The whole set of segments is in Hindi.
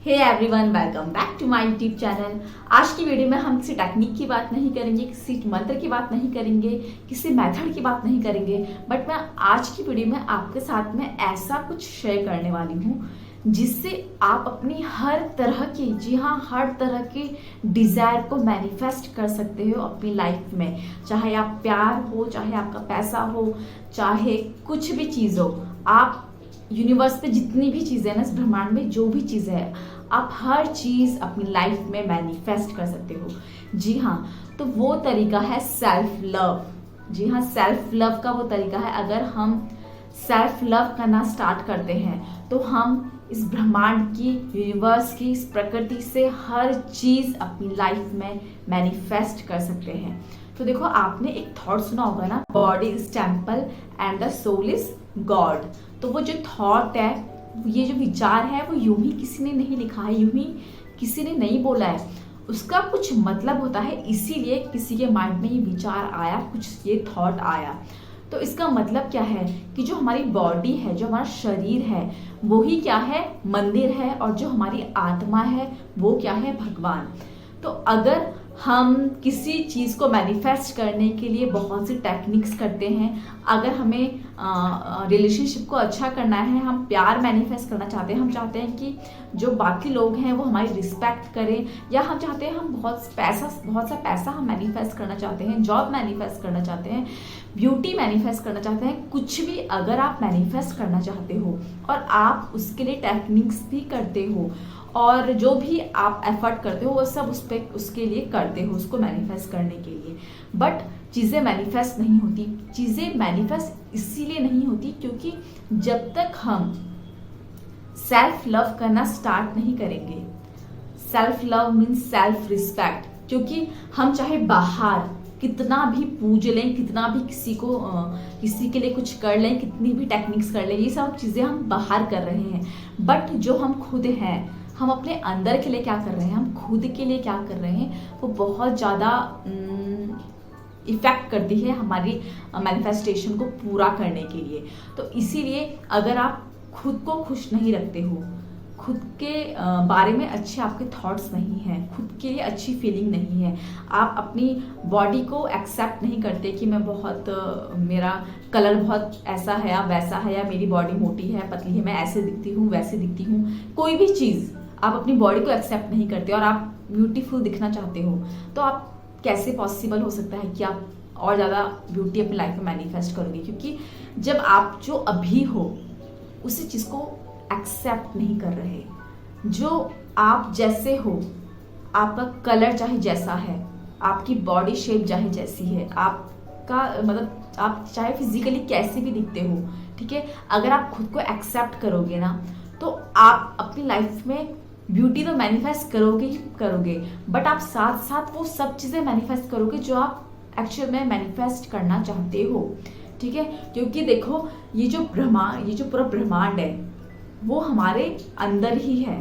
Hey everyone, welcome back to my YouTube channel. आज की वीडियो में हम किसी टेक्निक की बात नहीं करेंगे, किसी मंत्र की बात नहीं करेंगे, किसी मेथड की बात नहीं करेंगे, बट मैं आज की वीडियो में आपके साथ में ऐसा कुछ शेयर करने वाली हूँ जिससे आप अपनी हर तरह की, जी हाँ, हर तरह के डिजायर को मैनिफेस्ट कर सकते हो अपनी लाइफ में। चाहे आप प्यार हो, चाहे आपका पैसा हो, चाहे कुछ भी चीज हो, आप यूनिवर्स पे जितनी भी चीजें हैं ना, इस ब्रह्मांड में जो भी चीजें है, आप हर चीज अपनी लाइफ में मैनिफेस्ट कर सकते हो। जी हाँ, तो वो तरीका है सेल्फ लव। जी हाँ, सेल्फ लव का वो तरीका है। अगर हम सेल्फ लव करना स्टार्ट करते हैं तो हम इस ब्रह्मांड की, यूनिवर्स की, इस प्रकृति से हर चीज अपनी लाइफ में मैनिफेस्ट कर सकते हैं। तो देखो, आपने एक थॉट सुना होगा ना, body is temple and the soul is God. तो वो जो थॉट है, ये जो विचार है, वो यूं ही किसी ने नहीं लिखा है, यूं ही किसी ने नहीं बोला है। उसका कुछ मतलब होता है, इसीलिए किसी के माइंड में ये विचार आया, कुछ ये थॉट आया। तो इसका मतलब क्या है कि जो हमारी बॉडी है, जो हमारा शरीर है, वो ही क्या है, मंदिर है, और जो हमारी आत्मा है वो क्या है, भगवान। तो अगर हम किसी चीज़ को मैनिफेस्ट करने के लिए बहुत सी टेक्निक्स करते हैं, अगर हमें रिलेशनशिप को अच्छा करना है, हम प्यार मैनिफेस्ट करना चाहते हैं, हम चाहते हैं कि जो बाकी लोग हैं वो हमारी रिस्पेक्ट करें, या हम चाहते हैं हम बहुत सा पैसा हम मैनिफेस्ट करना चाहते हैं, जॉब मैनिफेस्ट करना चाहते हैं, ब्यूटी मैनिफेस्ट करना चाहते हैं, कुछ भी अगर आप मैनिफेस्ट करना चाहते हो और आप उसके लिए टेक्निक्स भी करते हो और जो भी आप एफर्ट करते हो वो सब उसके लिए करते हो, उसको मैनिफेस्ट करने के लिए, बट चीज़ें मैनिफेस्ट नहीं होती। चीज़ें मैनिफेस्ट इसीलिए नहीं होती क्योंकि जब तक हम सेल्फ लव करना स्टार्ट नहीं करेंगे, self love means self respect, क्योंकि हम चाहे बाहर कितना भी पूज लें, कितना भी किसी के लिए कुछ कर लें, कितनी भी टेक्निक्स कर लें, ये सब चीज़ें हम बाहर कर रहे हैं, बट जो हम खुद हैं, हम अपने अंदर के लिए क्या कर रहे हैं, हम खुद के लिए क्या कर रहे हैं, वो बहुत ज़्यादा इफेक्ट करती है हमारी मैनिफेस्टेशन को पूरा करने के लिए। तो इसीलिए अगर आप खुद को खुश नहीं रखते हो, खुद के बारे में अच्छे आपके थॉट्स नहीं हैं, खुद के लिए अच्छी फीलिंग नहीं है, आप अपनी बॉडी को एक्सेप्ट नहीं करते कि मैं बहुत मेरा कलर बहुत ऐसा है या वैसा है, या मेरी बॉडी मोटी है, पतली है, मैं ऐसे दिखती हूँ, वैसे दिखती हूँ, कोई भी चीज़ आप अपनी बॉडी को एक्सेप्ट नहीं करते और आप ब्यूटीफुल दिखना चाहते हो, तो आप कैसे पॉसिबल हो सकता है कि आप और ज़्यादा ब्यूटी अपनी लाइफ में मैनिफेस्ट करोगे? क्योंकि जब आप जो अभी हो उसी चीज़ को एक्सेप्ट नहीं कर रहे, जो आप जैसे हो, आपका कलर चाहे जैसा है, आपकी बॉडी शेप चाहे जैसी है, आपका मतलब आप चाहे फिजिकली कैसे भी दिखते हो, ठीक है, अगर आप खुद को एक्सेप्ट करोगे ना, तो आप अपनी लाइफ में ब्यूटी तो मैनिफेस्ट करोगे ही करोगे, बट आप साथ साथ वो सब चीज़ें मैनिफेस्ट करोगे जो आप एक्चुअल में मैनिफेस्ट करना चाहते हो, ठीक है। क्योंकि देखो, ये जो पूरा ब्रह्मांड है वो हमारे अंदर ही है।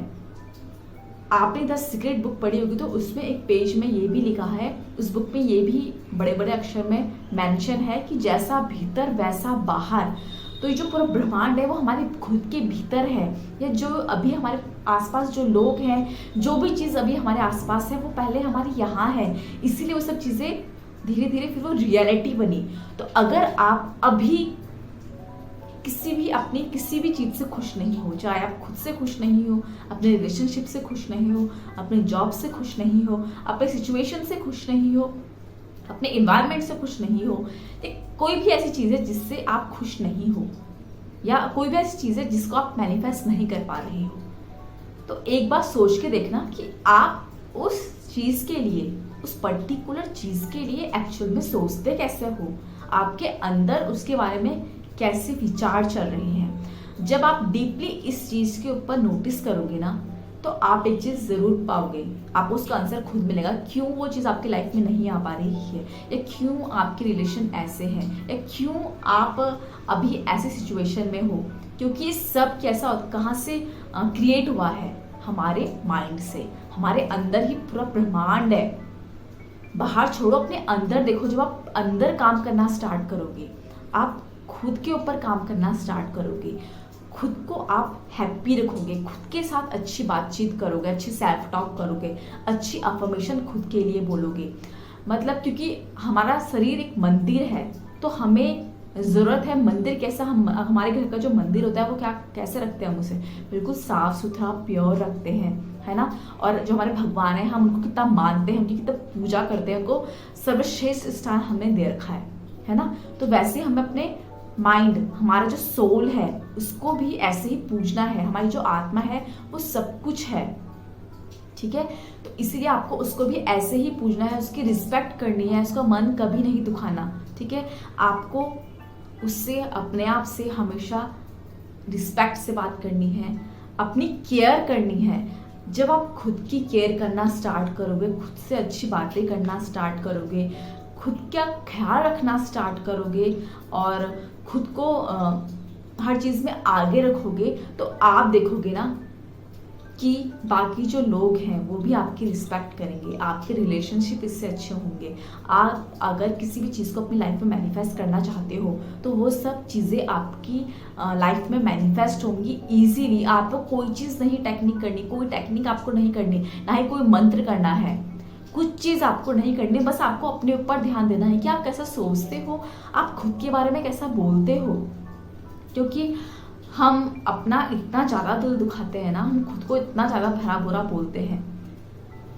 आपने द सीक्रेट बुक पढ़ी होगी तो उसमें एक पेज में ये भी लिखा है, उस बुक में ये भी बड़े बड़े अक्षर में मेंशन है कि जैसा भीतर वैसा बाहर। तो ये जो पूरा ब्रह्मांड है वो हमारे खुद के भीतर है, या जो अभी हमारे आसपास जो लोग हैं, जो भी चीज़ अभी हमारे आसपास है, वो पहले हमारे यहाँ है, इसीलिए वो सब चीज़ें धीरे धीरे फिर वो रियलिटी बनी। तो अगर आप अभी किसी भी चीज़ से खुश नहीं हो, चाहे आप खुद से खुश नहीं हो, अपने रिलेशनशिप से खुश नहीं हो, अपने जॉब से खुश नहीं हो, अपने सिचुएशन से खुश नहीं हो, अपने इन्वायरमेंट से खुश नहीं हो, कोई भी ऐसी चीज़ है जिससे आप खुश नहीं हो, या कोई भी ऐसी चीज़ है जिसको आप मैनिफेस्ट नहीं कर पा रहे हो, तो एक बार सोच के देखना कि आप उस चीज़ के लिए, उस पर्टिकुलर चीज़ के लिए एक्चुअल में सोचते कैसे हो, आपके अंदर उसके बारे में कैसे विचार चल रहे हैं। जब आप डीपली इस चीज़ के ऊपर नोटिस करोगे ना, तो आप एक चीज़ ज़रूर पाओगे, आपको उसका आंसर खुद मिलेगा, क्यों वो चीज़ आपकी लाइफ में नहीं आ पा रही है, या क्यों आपके रिलेशन ऐसे हैं, या क्यों आप अभी ऐसे सिचुएशन में हो। क्योंकि ये सब कैसा कहाँ से क्रिएट हुआ है, हमारे माइंड से। हमारे अंदर ही पूरा ब्रह्मांड है। बाहर छोड़ो, अपने अंदर देखो। जब आप अंदर काम करना स्टार्ट करोगे, आप खुद के ऊपर काम करना स्टार्ट करोगे, खुद को आप हैप्पी रखोगे, खुद के साथ अच्छी बातचीत करोगे, अच्छी सेल्फ टॉक करोगे, अच्छी अफर्मेशन खुद के लिए बोलोगे। मतलब क्योंकि हमारा शरीर एक मंदिर है, तो हमें ज़रूरत है मंदिर कैसा, हम हमारे घर का जो मंदिर होता है वो क्या कैसे रखते हैं हम उसे बिल्कुल साफ सुथरा प्योर रखते हैं, है ना। और जो हमारे भगवान है हम उनको कितना मानते हैं, उनकी कितना पूजा करते हैं, उनको सर्वश्रेष्ठ स्थान हमने दे रखा है ना। तो वैसे हमें अपने माइंड, हमारा जो सोल है उसको भी ऐसे ही पूजना है। हमारी जो आत्मा है वो सब कुछ है, ठीक है। तो इसीलिए आपको उसको भी ऐसे ही पूजना है, उसकी रिस्पेक्ट करनी है, उसका मन कभी नहीं दुखाना, ठीक है। आपको उससे अपने आप से हमेशा रिस्पेक्ट से बात करनी है, अपनी केयर करनी है। जब आप खुद की केयर करना स्टार्ट करोगे, खुद से अच्छी बातें करना स्टार्ट करोगे, खुद का ख्याल रखना स्टार्ट करोगे और खुद को हर चीज़ में आगे रखोगे, तो आप देखोगे ना कि बाकी जो लोग हैं वो भी आपकी रिस्पेक्ट करेंगे, आपके रिलेशनशिप इससे अच्छे होंगे। आप अगर किसी भी चीज़ को अपनी लाइफ में मैनिफेस्ट करना चाहते हो तो वो सब चीज़ें आपकी लाइफ में मैनिफेस्ट होंगी ईजीली। आपको कोई चीज़ नहीं टेक्निक करनी, कोई टेक्निक आपको नहीं करनी, ना ही कोई मंत्र करना है, कुछ चीज़ आपको नहीं करनी। बस आपको अपने ऊपर ध्यान देना है कि आप कैसा सोचते हो, आप खुद के बारे में कैसा बोलते हो। क्योंकि हम अपना इतना ज़्यादा दिल दुखाते हैं ना, हम खुद को इतना ज़्यादा भला बुरा बोलते हैं,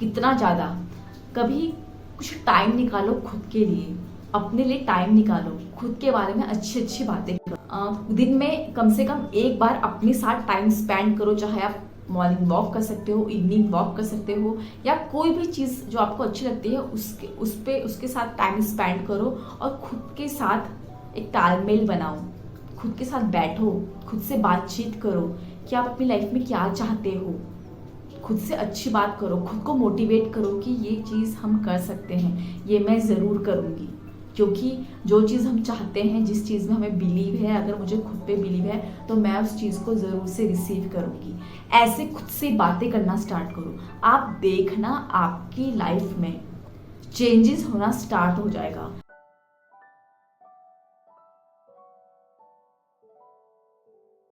कितना ज़्यादा। कभी कुछ टाइम निकालो खुद के लिए, अपने लिए टाइम निकालो, खुद के बारे में अच्छी अच्छी बातें करो। दिन में कम से कम एक बार अपने साथ टाइम स्पेंड करो, चाहे आप मॉर्निंग वॉक कर सकते हो, इवनिंग वॉक कर सकते हो, या कोई भी चीज़ जो आपको अच्छी लगती है उसके साथ टाइम स्पेंड करो और खुद के साथ एक तालमेल बनाओ, खुद के साथ बैठो, खुद से बातचीत करो कि आप अपनी लाइफ में क्या चाहते हो। खुद से अच्छी बात करो, खुद को मोटिवेट करो कि ये चीज़ हम कर सकते हैं, ये मैं ज़रूर करूँगी। क्योंकि जो चीज़ हम चाहते हैं, जिस चीज़ में हमें बिलीव है, अगर मुझे खुद पे बिलीव है तो मैं उस चीज़ को ज़रूर से रिसीव करूँगी। ऐसे खुद से बातें करना स्टार्ट करो, आप देखना आपकी लाइफ में चेंजेस होना स्टार्ट हो जाएगा।